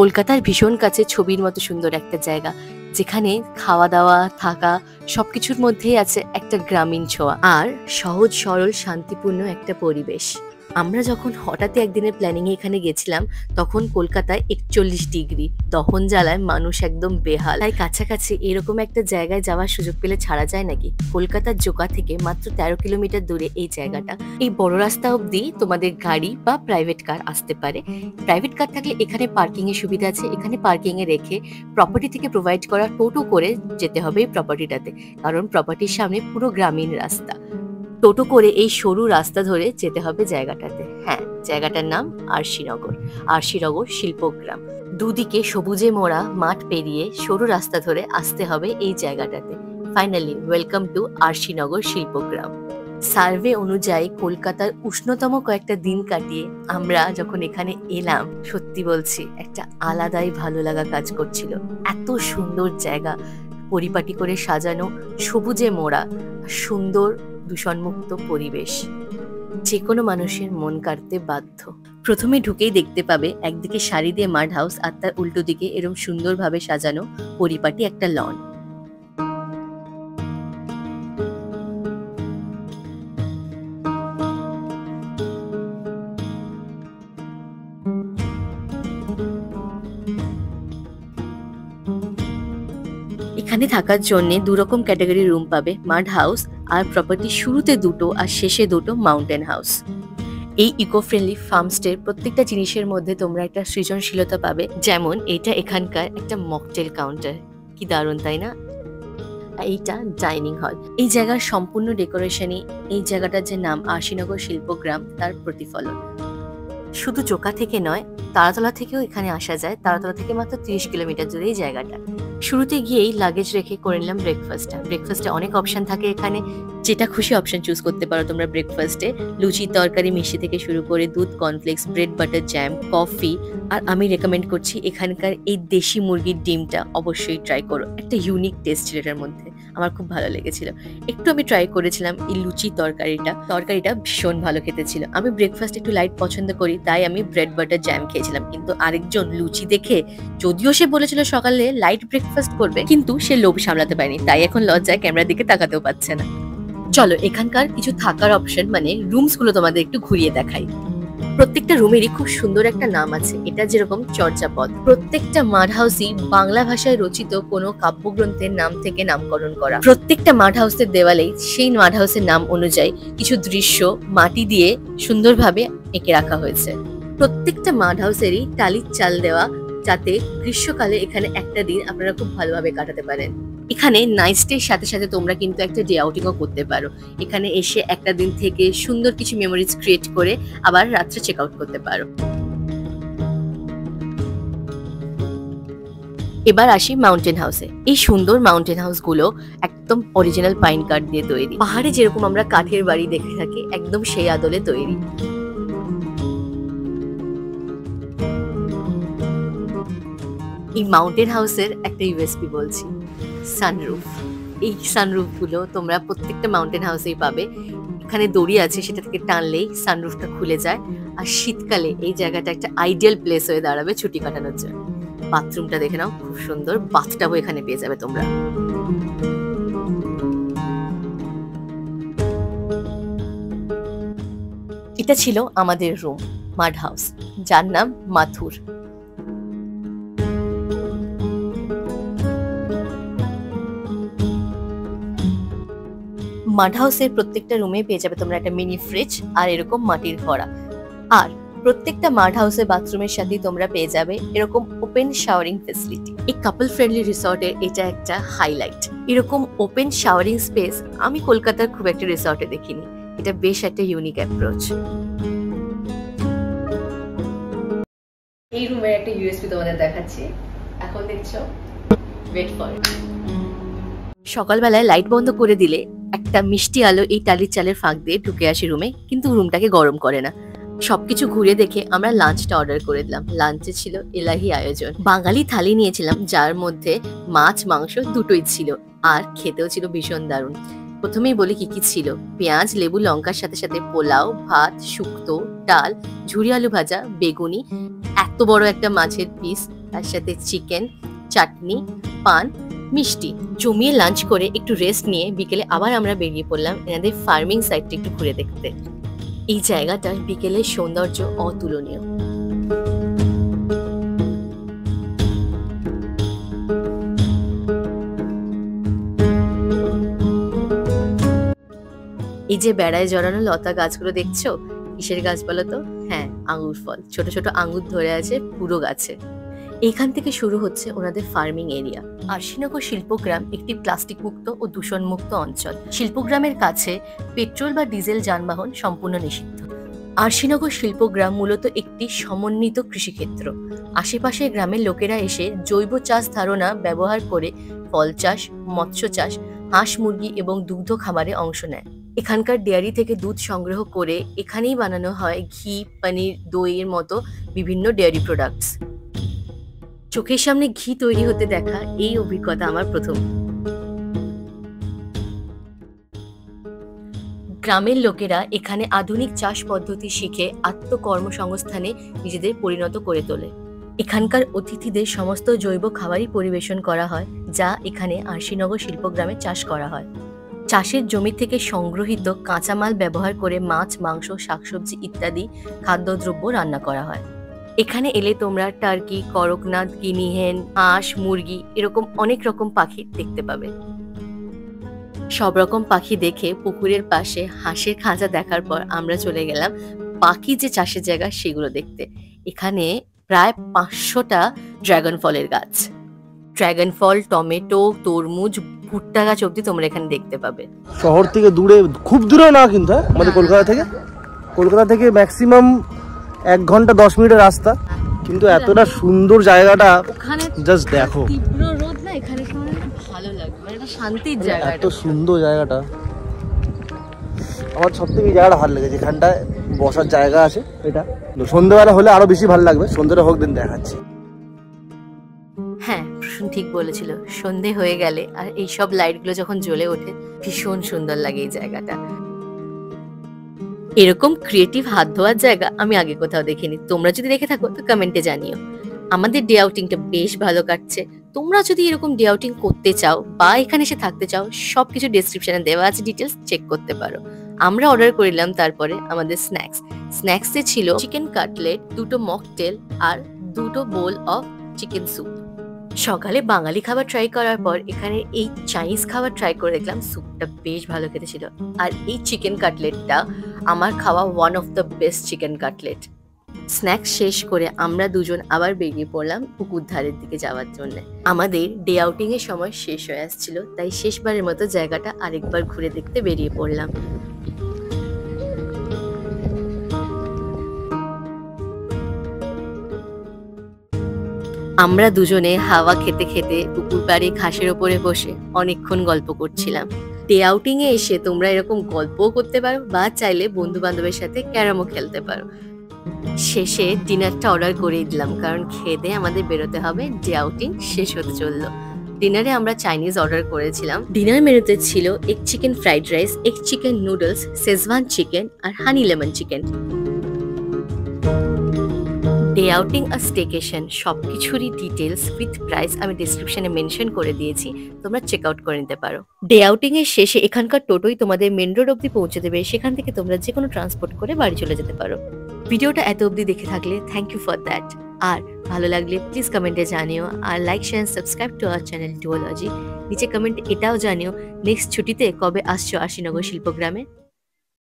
কলকাতার ভীষণ কাছে ছবির মতো সুন্দর একটা জায়গা, যেখানে খাওয়া দাওয়া থাকা সবকিছুর মধ্যেই আছে একটা গ্রামীণ ছোঁয়া আর সহজ সরল শান্তিপূর্ণ একটা পরিবেশ। আমরা যখন হঠাৎ একদিনের প্ল্যানিং এ এখানে গেছিলাম, তখন কলকাতায় 41 ডিগ্রি দহন জ্বালায় মানুষ একদম বেহাল। তাই কাছাকাছি এরকম একটা জায়গায় যাওয়ার সুযোগ পেলে ছাড়া যায় নাকি। কলকাতার জোকা থেকে মাত্র 13 কিলোমিটার দূরে এই জায়গাটা। এই বড় রাস্তা অবধি তোমাদের গাড়ি বা প্রাইভেট কার আসতে পারে। প্রাইভেট কার থাকলে এখানে পার্কিং এর সুবিধা আছে, এখানে পার্কিং এ রেখে প্রপার্টি থেকে প্রোভাইড করা টোটো করে যেতে হবে এই প্রপার্টিটাতে, কারণ প্রপার্টির সামনে পুরো গ্রামীণ রাস্তা। টোটো করে এই সরু রাস্তা ধরে যেতে হবে জায়গাটাতে। হ্যাঁ, জায়গাটার নাম আরশিনগর। আরশিনগর শিল্পগ্রাম। দুদিকে সবুজে মোড়া মাঠ পেরিয়ে সরু রাস্তা ধরে আসতে হবে এই জায়গাটাতে। Finally welcome to Arshinagar Shilpagram. Survey অনুযায়ী কলকাতার উষ্ণতম কয়েকটা দিন কাটিয়ে আমরা যখন এখানে এলাম, সত্যি বলছি একটা আলাদাই ভালো লাগা কাজ করছিল। এত সুন্দর জায়গা, পরিপাটি করে সাজানো, সবুজে মোড়া, সুন্দর দূষণমুক্ত পরিবেশ, যে কোনো মানুষের মন কাড়তে বাধ্য। প্রথমে ঢুকেই দেখতে পাবে একদিকে সারি দিয়ে মাড হাউস আর তার উল্টো দিকে এরকম সুন্দরভাবে সাজানো পরিপাটি একটা লন। এখানে থাকার জন্য দুরকম ক্যাটাগরি রুম পাবে, মাড হাউস আর প্রপার্টি শুরুতে দুটো আর শেষে দুটো মাউন্টেন হাউস। এই ইকো ফ্রেন্ডলি ফার্মস্টের প্রত্যেকটা জিনিসের মধ্যে তোমরা একটা সৃজনশীলতা পাবে। যেমন এটা এখানকার একটা মকটেল কাউন্টার, কি দারুণ তাই না? এইটা ডাইনিং হল। এই জায়গার সম্পূর্ণ ডেকোরেশনই এই জায়গাটার যে নাম আরশিনগর শিল্পগ্রাম তার প্রতিফলন। শুধু জোকা থেকে নয়, তারাতলা থেকেও এখানে আসা যায়। তারাতলা থেকে মাত্র 30 কিলোমিটার দূরে এই জায়গাটা। শুরুতে গিয়েই লাগেজ রেখে করে নিলাম ব্রেকফাস্টটা। ব্রেকফাস্টে অনেক অপশন থাকে এখানে, যেটা খুশি অপশন চুজ করতে পারো তোমরা ব্রেকফাস্টে। লুচি তরকারি মিষ্টি থেকে শুরু করে দুধ, cornflakes, bread butter, jam, coffee. আর আমি রেকমেন্ড করছি এখানকার এই দেশি মুরগির ডিমটা অবশ্যই ট্রাই করো। একটা ইউনিক টেস্ট ছিল এটার মধ্যে, আমার খুব ভালো লেগেছিল। একটু আমি ট্রাই করেছিলাম এই লুচি তরকারিটা ভীষণ ভালো খেতে ছিল। আমি ব্রেকফাস্ট একটু লাইট পছন্দ করি, তাই আমি ব্রেড বাটার জ্যাম খেয়েছিলাম। কিন্তু আরেকজন লুচি দেখে, যদিও সে বলেছিল সকালে লাইট ব্রেকফাস্ট করবে, কিন্তু সে লোভ সামলাতে পারেনি, তাই এখন লজ্জায় ক্যামেরার দিকে তাকাতেও পাচ্ছে না। চলো এখানকার কিছু থাকার অপশন মানে রুমস গুলো তোমাদের একটু ঘুরিয়ে দেখাই। প্রত্যেকটা রুমেরই খুব সুন্দর একটা নাম আছে। এটা যেরকম চর্যাপদ, প্রত্যেকটা মাড হাউসই বাংলা ভাষায় রচিত কোনো কাব্যগ্রন্থের নাম থেকে নামকরণ করা। প্রত্যেকটা মাড হাউসের দেওয়ালেই সেই মাড হাউসের নাম অনুযায়ী কিছু দৃশ্য মাটি দিয়ে সুন্দরভাবে এঁকে রাখা হয়েছে। প্রত্যেকটা মাড হাউসেরই টালির চাল দেওয়া, যাতে গ্রীষ্মকালে এখানে একটা দিন আপনারা খুব ভালোভাবে কাটাতে পারেন। এখানে নাইট স্টের সাথে সাথে তোমরা কিন্তু একটা ডে আউটিংও করতে পারো। এখানে এসে একটা দিন থেকে সুন্দর কিছু মেমোরিজ ক্রিয়েট করে আবার রাত্রে চেক আউট করতে পারো। এবার আসি মাউন্টেন হাউসে। এই সুন্দর মাউন্টেন হাউস গুলো একদম অরিজিনাল পাইন কাঠ দিয়ে তৈরি। পাহাড়ে যেরকম আমরা কাঠের বাড়ি দেখে থাকি, একদম সেই আদলে তৈরি। এই মাউন্টেন হাউসের একটা ইউএসপি বলছি, সানরুফ। এই সানরুফ গুলো তোমরা প্রত্যেকটা মাউন্টেন হাউসেই পাবে। এখানে দড়ি আছে, সেটা থেকে টানলেই সানরুফটা খুলে যায়। আর শীতকালে এই জায়গাটা একটা আইডিয়াল প্লেস হয়ে দাঁড়াবে ছুটি কাটানোর জন্য। বাথরুমটা দেখে নাও, খুব সুন্দর। বাথটাবও এখানে পেয়ে যাবে তোমরা। এটা ছিল আমাদের রুম, মাড হাউস, যার নাম মাথুর। মাড হাউসের প্রত্যেকটা রুমে পেয়ে যাবে তোমরা একটা মিনি ফ্রিজ আর এরকম মাটির ঘড়া। আর প্রত্যেকটা মাড হাউসের বাথরুমের সাথে তোমরা পেয়ে যাবে এরকম ওপেন শাওয়ারিং ফেসিলিটি। এই কাপল ফ্রেন্ডলি রিসর্টের এটা একটা হাইলাইট। এরকম ওপেন শাওয়ারিং স্পেস আমি কলকাতার খুব একটা রিসর্টে দেখিনি। এটা বেশ একটা ইউনিক অ্যাপ্রোচ। এই রুমের একটা ইউএসপি তোমাদের দেখাচ্ছি, এখন দেখছো, ওয়েট ফর ইট। সকালবেলায় লাইট বন্ধ করে দিলে একটা মিষ্টি আলো এই টালির চালের ফাঁক দিয়ে ঢুকে আসে রুমে, কিন্তু রুমটাকে গরম করে না। সবকিছু ঘুরে দেখে আমরা লাঞ্চটা অর্ডার করে দিলাম। লাঞ্চে ছিল এলাহি আয়োজন। বাঙালি থালি নিয়েছিলাম, যার মধ্যে মাছ মাংস দুটোই ছিল, আর খেতেও ছিল ভীষণ দারুণ। প্রথমেই বলি কি কি ছিল। পেঁয়াজ, লেবু, লঙ্কার সাথে সাথে পোলাও, ভাত, শুক্তো, ডাল, ঝুরি আলু ভাজা, বেগুনি, এত বড় একটা মাছের পিস, তার সাথে চিকেন, চাটনি, পান, মিষ্টি। জমিয়ে লাঞ্চ করে একটু রেস্ট নিয়ে বিকেলে আবার আমরা বেরিয়ে পড়লাম এনাদের ফার্মিং সাইটটা একটু ঘুরে দেখতে। এই জায়গাটার বিকেলের সৌন্দর্য অতুলনীয়। এই যে বেড়ায় জড়ানো লতা গাছগুলো দেখছো, কিসের গাছ বলো তো? হ্যাঁ, আঙ্গুর ফল। ছোট ছোট আঙ্গুর ধরে আছে পুরো গাছে। এখান থেকে শুরু হচ্ছে ওনাদের ফার্মিং এরিয়া। আরশিনগর শিল্পগ্রাম একটি প্লাস্টিক মুক্ত ও দূষণ মুক্ত অঞ্চল। শিল্পগ্রামের কাছে পেট্রোল বা ডিজেল যানবাহন সম্পূর্ণ নিষিদ্ধ। আরশিনগর শিল্পগ্রাম মূলত একটি সমন্বিত কৃষিক্ষেত্র। আশেপাশের গ্রামের লোকেরা এসে জৈব চাষ ধারণা ব্যবহার করে ফল চাষ, মৎস্য চাষ, হাঁস মুরগি এবং দুগ্ধ খামারে অংশ নেয়। এখানকার ডেয়ারি থেকে দুধ সংগ্রহ করে এখানেই বানানো হয় ঘি, পনির, দইয়ের মতো বিভিন্ন ডেয়ারি প্রোডাক্টস। চোখের সামনে ঘি তৈরি হতে দেখা এই অভিজ্ঞতা আমার প্রথম। গ্রামের লোকেরা এখানে আধুনিক চাষ পদ্ধতি শিখে আত্মকর্মসংস্থানে নিজেদের পরিণত করে তোলে। এখানকার অতিথিদের সমস্ত জৈব খাবারই পরিবেশন করা হয়, যা এখানে আরশিনগর শিল্পগ্রামে চাষ করা হয়। চাষের জমি থেকে সংগ্রহিত কাঁচামাল ব্যবহার করে মাছ, মাংস, শাকসবজি ইত্যাদি খাদ্যদ্রব্য রান্না করা হয়। এখানে এলে তোমরা টার্কি, করকনাথ, গিনি হেন, হাঁস, মুরগি এরকম অনেক রকম পাখি দেখতে পাবে। সব রকম পাখি দেখে পুকুরের পাশে হাঁসের খাঁচা দেখার পর আমরা চলে গেলাম বাকি যে চাষের জায়গা সেগুলো দেখতে। এখানে প্রায় 500টা ড্রাগন ফলের গাছ। ড্রাগন ফল, টমেটো, তরমুজ, ভুট্টা গাছ অব্দি তোমরা এখানে দেখতে পাবে। শহর থেকে দূরে, খুব দূরেও না কিন্তু, আমাদের কলকাতা থেকে ম্যাক্সিমাম 1 ঘন্টা 10 মিনিটের রাস্তা, কিন্তু এতটা সুন্দর জায়গাটা ওখানে জাস্ট দেখো। তীব্র রোদ না, এখানে ভালো লাগে, মানে একটা শান্তির জায়গা। এত সুন্দর জায়গাটা, আমার সব থেকে এই জায়গাটা ভালো লেগেছে। এখানটায় বসার জায়গা আছে, এটা সন্ধ্যেবেলা হলে আরো বেশি ভালো লাগবে। সন্ধ্যেটা হোক, দিন দেখাচ্ছি। হ্যাঁ, ঠিক বলেছিল, সন্ধে হয়ে গেলে আর এইসব লাইটগুলো যখন জ্বলে ওঠে ভীষণ সুন্দর লাগে এই জায়গাটা। এরকম ক্রিয়েটিভ হাত ধোয়ার জায়গা আমি আগে কোথাও দেখিনি। তোমরা যদি দেখে থাকো তো কমেন্টে জানিও। আমাদের ডে আউটিংটা বেশ ভালো কাটছে। তোমরা যদি এরকম ডে আউটিং করতে চাও বা এখানে এসে থাকতে চাও, সবকিছু ডেসক্রিপশনে দেওয়া আছে, ডিটেলস চেক করতে পারো। আমরা অর্ডার করিলাম তারপরে আমাদের স্ন্যাক্সে ছিল চিকেন কাটলেট, 2টো মকটেল আর 2টো বোল অফ চিকেন স্যুপ। সকালে বাঙালি খাবার ট্রাই করার পর এখানে এই চাইনিজ খাবার ট্রাই করে দেখলাম। স্যুপটা বেশ ভালো খেতে ছিল। আর এই চিকেন কাটলেটটা আমার খাওয়া one of the best chicken cutlet. Snacks শেষ করে আমরা দুজন আবার বেরিয়ে পড়লাম পুকুর ধারের দিকে যাওয়ার জন্য। আমাদের ডে আউটিং এর সময় শেষ হয়ে আসছিল, তাই শেষবারের মতো জায়গাটা আরেকবার ঘুরে দেখতে বেরিয়ে পড়লাম। আমরা দুজনে হাওয়া খেতে খেতে পুকুর পাড়ে ঘাসের ওপরে বসে অনেকক্ষণ গল্প করছিলাম। ডে আউটিং এ এসে তোমরা এরকম গল্পও করতে পারো বা চাইলে বন্ধু বান্ধবের সাথে ক্যারামও খেলতে পারো। শেষে ডিনারটা অর্ডার করে দিলাম, কারণ খেয়ে দিয়ে আমাদের বেরোতে হবে। ডে আউটিং শেষ হতে চললো। ডিনারে আমরা চাইনিজ অর্ডার করেছিলাম। ডিনার মেনুতে ছিল egg chicken fried rice, egg chicken noodles, schezwan chicken আর honey lemon chicken. Day outing আর স্টেকেশন সবকিছুরই ডিটেলস উইথ প্রাইস আমি ডেসক্রিপশনে মেনশন করে দিয়েছি, তোমরা চেক আউট করে নিতে পারো। ডে আউটিং এর শেষে এখানকার টোটোই তোমাদের মেন রোড অব্দি পৌঁছে দেবে। সেখান থেকে তোমরা যে কোনো ট্রান্সপোর্ট করে বাড়ি চলে যেতে পারো। ভিডিওটা এত অবধি দেখে থাকলে থ্যাংক ইউ ফর দ্যাট। আর ভালো লাগলে প্লিজ কমেন্টে জানিও, আর like share subscribe to our channel duology. নিচে কমেন্ট এটাও জানিও নেক্সট ছুটিতে কবে আসছো আরশিনগর শিল্পগ্রামে।